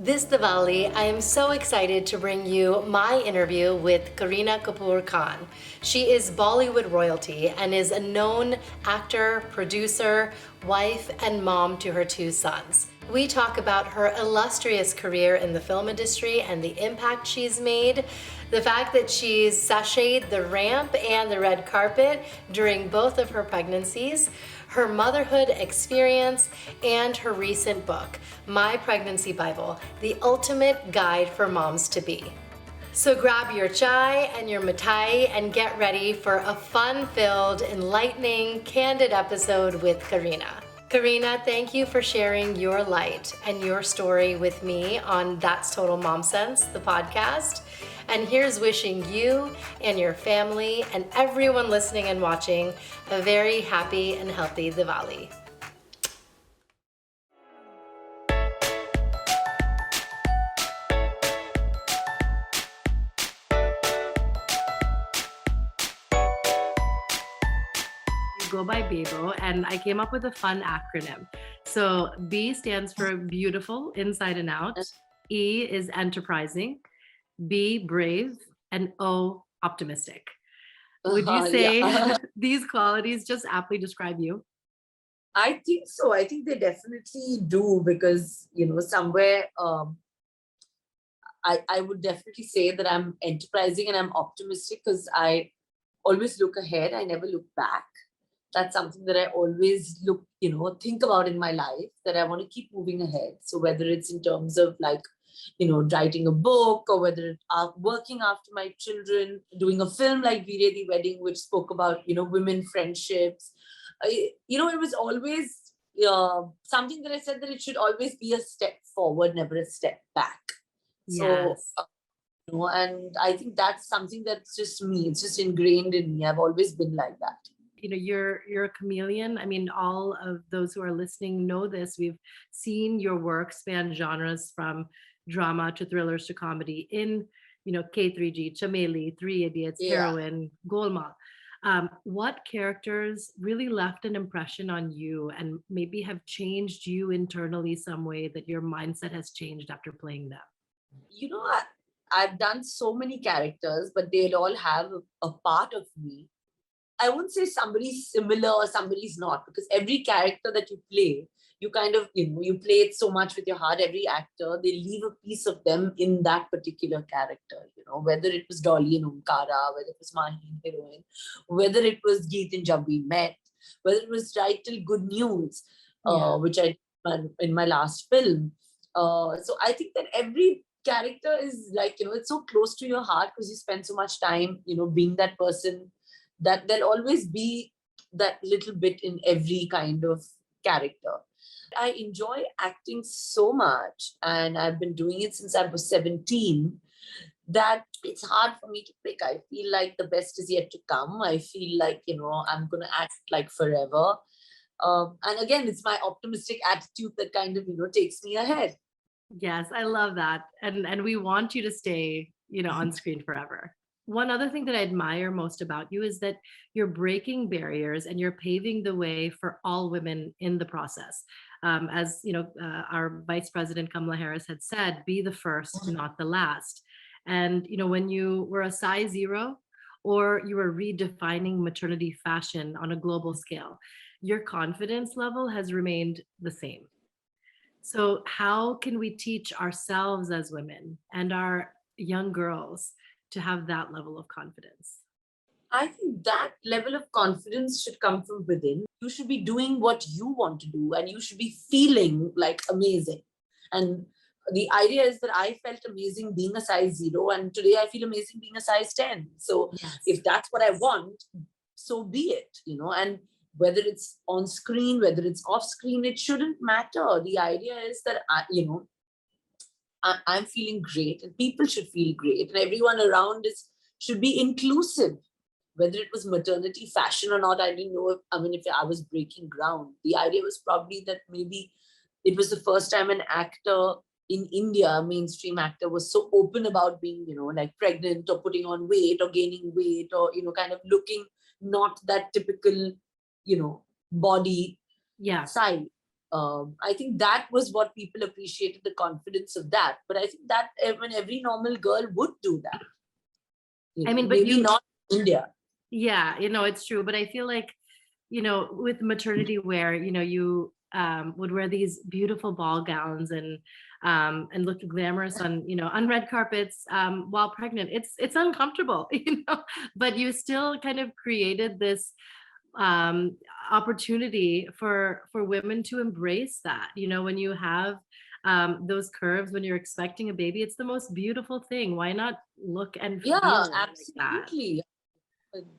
This Diwali, I am so excited to bring you my interview with Kareena Kapoor Khan. She is Bollywood royalty and is a known actor, producer, wife, and mom to her two sons. We talk about her illustrious career in the film industry and the impact she's made, the fact that she's sashayed the ramp and the red carpet during both of her pregnancies, her motherhood experience, and her recent book, My Pregnancy Bible, the ultimate guide for moms to be. So grab your chai and your mithai and get ready for a fun-filled, enlightening, candid episode with Kareena. Kareena, thank you for sharing your light and your story with me on That's Total Mom Sense, the podcast. And here's wishing you and your family and everyone listening and watching a very happy and healthy Diwali. Go by Bebo, and I came up with a fun acronym. So B stands for beautiful, inside and out. E is enterprising. B, brave, and O, optimistic. Would you say these qualities just aptly describe you? I think so. I think they definitely do because, somewhere I would definitely say that I'm enterprising and I'm optimistic because I always look ahead. I never look back. That's something that I always think about in my life, that I want to keep moving ahead. So whether it's in terms of writing a book, or whether it's working after my children, doing a film like Veere the Wedding, which spoke about, women friendships. It was always something that I said that it should always be a step forward, never a step back. Yes. So, and I think that's something that's just me. It's just ingrained in me. I've always been like that. You're a chameleon. I mean, all of those who are listening know this. We've seen your work span genres from drama to thrillers to comedy in, K3G, Chameli, Three Idiots, Heroine, Golmaal. What characters really left an impression on you and maybe have changed you internally some way that your mindset has changed after playing them? I've done so many characters, but they'll all have a part of me. I wouldn't say somebody's similar or somebody's not, because every character that you play, you kind of, you play it so much with your heart. Every actor, they leave a piece of them in that particular character, whether it was Dolly in Omkara, whether it was Mahi in Heroine, whether it was Geet in Jab We Met, whether it was Right Till Good News, which I did in my last film. So I think that every character is it's so close to your heart because you spend so much time, being that person, that there'll always be that little bit in every kind of character. I enjoy acting so much, and I've been doing it since I was 17, that it's hard for me to pick. I feel like the best is yet to come. I feel like, I'm going to act like forever. And again, it's my optimistic attitude that kind of, takes me ahead. Yes, I love that. And we want you to stay, on screen forever. One other thing that I admire most about you is that you're breaking barriers and you're paving the way for all women in the process. As our Vice President Kamala Harris had said, be the first, not the last. And when you were a size zero, or you were redefining maternity fashion on a global scale, your confidence level has remained the same. So how can we teach ourselves as women and our young girls to have that level of confidence? I think that level of confidence should come from within. You should be doing what you want to do, and you should be feeling like amazing. And the idea is that I felt amazing being a size zero, and today I feel amazing being a size 10. So if that's what I want, so be it, and whether it's on screen, whether it's off screen, it shouldn't matter. The idea is that, I'm feeling great, and people should feel great, and everyone around should be inclusive. Whether it was maternity fashion or not, I didn't know if I was breaking ground. The idea was probably that maybe it was the first time an actor in India, a mainstream actor, was so open about being, pregnant or putting on weight or gaining weight, or, kind of looking not that typical, body size. I think that was what people appreciated, the confidence of that. But I think that when every normal girl would do that, I mean, but maybe not in India. Yeah, it's true. But I feel like, with maternity wear, you would wear these beautiful ball gowns and look glamorous on red carpets while pregnant. It's uncomfortable, but you still kind of created this opportunity for women to embrace that. When you have those curves when you're expecting a baby, it's the most beautiful thing. Why not look and feel like that? Absolutely.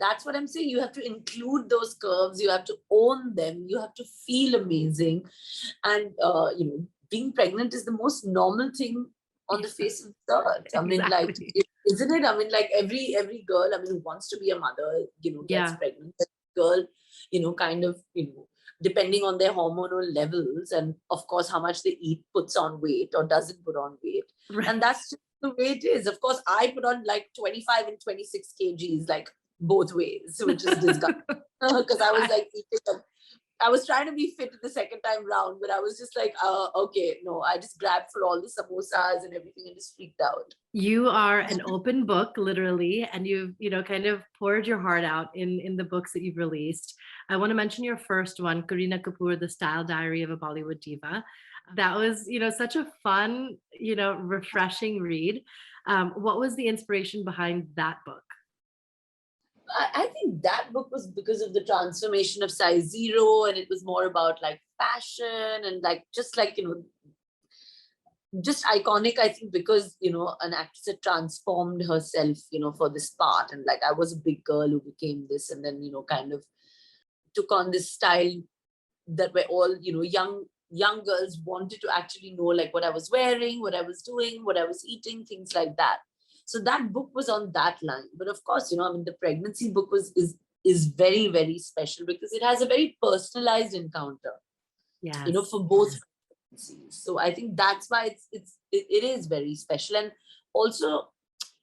That's what I'm saying. You have to include those curves. You have to own them. You have to feel amazing. And, being pregnant is the most normal thing on the face of the earth. I mean, like, isn't it? I mean, like every girl, I mean, who wants to be a mother, gets pregnant. That girl, kind of, depending on their hormonal levels and of course how much they eat, puts on weight or doesn't put on weight. Right. And that's just the way it is. Of course, I put on like 25 and 26 kgs, like both ways, which is disgusting. Because I was like I was trying to be fit the second time round, but I was just like, okay, no, I just grabbed for all the samosas and everything and just freaked out. You are an open book, literally, and you've, kind of poured your heart out in the books that you've released. I want to mention your first one, Kareena Kapoor, The Style Diary of a Bollywood Diva. That was, such a fun, refreshing read. What was the inspiration behind that book? I think that book was because of the transformation of size zero, and it was more about like fashion and like just iconic. I think because an actress had transformed herself for this part, and like I was a big girl who became this, and then kind of took on this style that were all young girls wanted to actually know, like what I was wearing, what I was doing, what I was eating, things like that. So that book was on that line. But of course, I mean, the pregnancy book is very, very special because it has a very personalized encounter, for both pregnancies. So I think that's why it is very special. And also,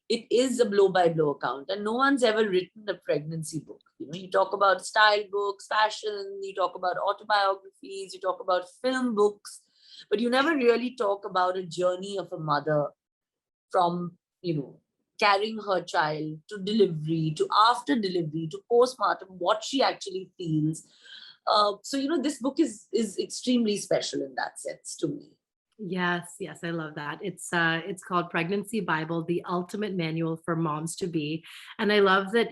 it is a blow-by-blow account. And no one's ever written a pregnancy book. You talk about style books, fashion, you talk about autobiographies, you talk about film books, but you never really talk about a journey of a mother from carrying her child to delivery, to after delivery, to postpartum, what she actually feels. So, this book is extremely special in that sense to me. Yes, I love that. It's called Pregnancy Bible, the ultimate manual for moms to be. And I love that,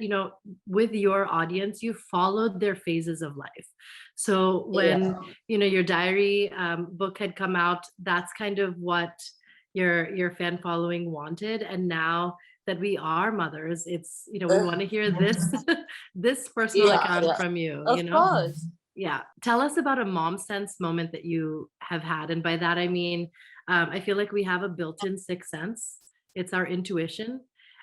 with your audience, you followed their phases of life. So when, your diary book had come out, that's kind of what your fan following wanted. And now that we are mothers, it's we want to hear this personal account from you. Of course. Yeah, tell us about a mom sense moment that you have had. And by that I mean, I feel like we have a built-in sixth sense. It's our intuition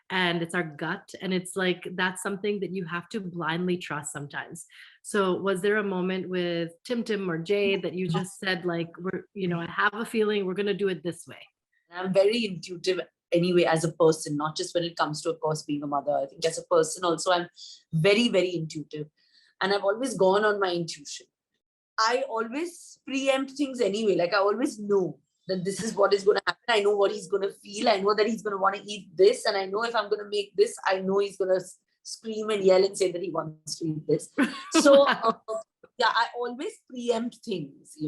and it's our gut, and it's like that's something that you have to blindly trust sometimes. So was there a moment with Tim or Jay that you just said, like, we're I have a feeling we're going to do it this way? I'm very intuitive anyway as a person, not just when it comes to, of course, being a mother. I think as a person also, I'm very, very intuitive. And I've always gone on my intuition. I always preempt things anyway. Like I always know that this is what is going to happen. I know what he's going to feel. I know that he's going to want to eat this. And I know if I'm going to make this, I know he's going to scream and yell and say that he wants to eat this. So I always preempt things,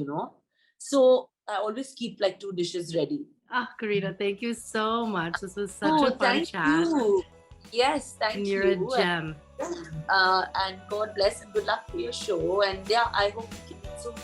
So I always keep like 2 dishes ready. Kareena, thank you so much. This was such a fun chat. You. Yes, thank you. You're a gem. And God bless and good luck for your show. And I hope you can meet soon.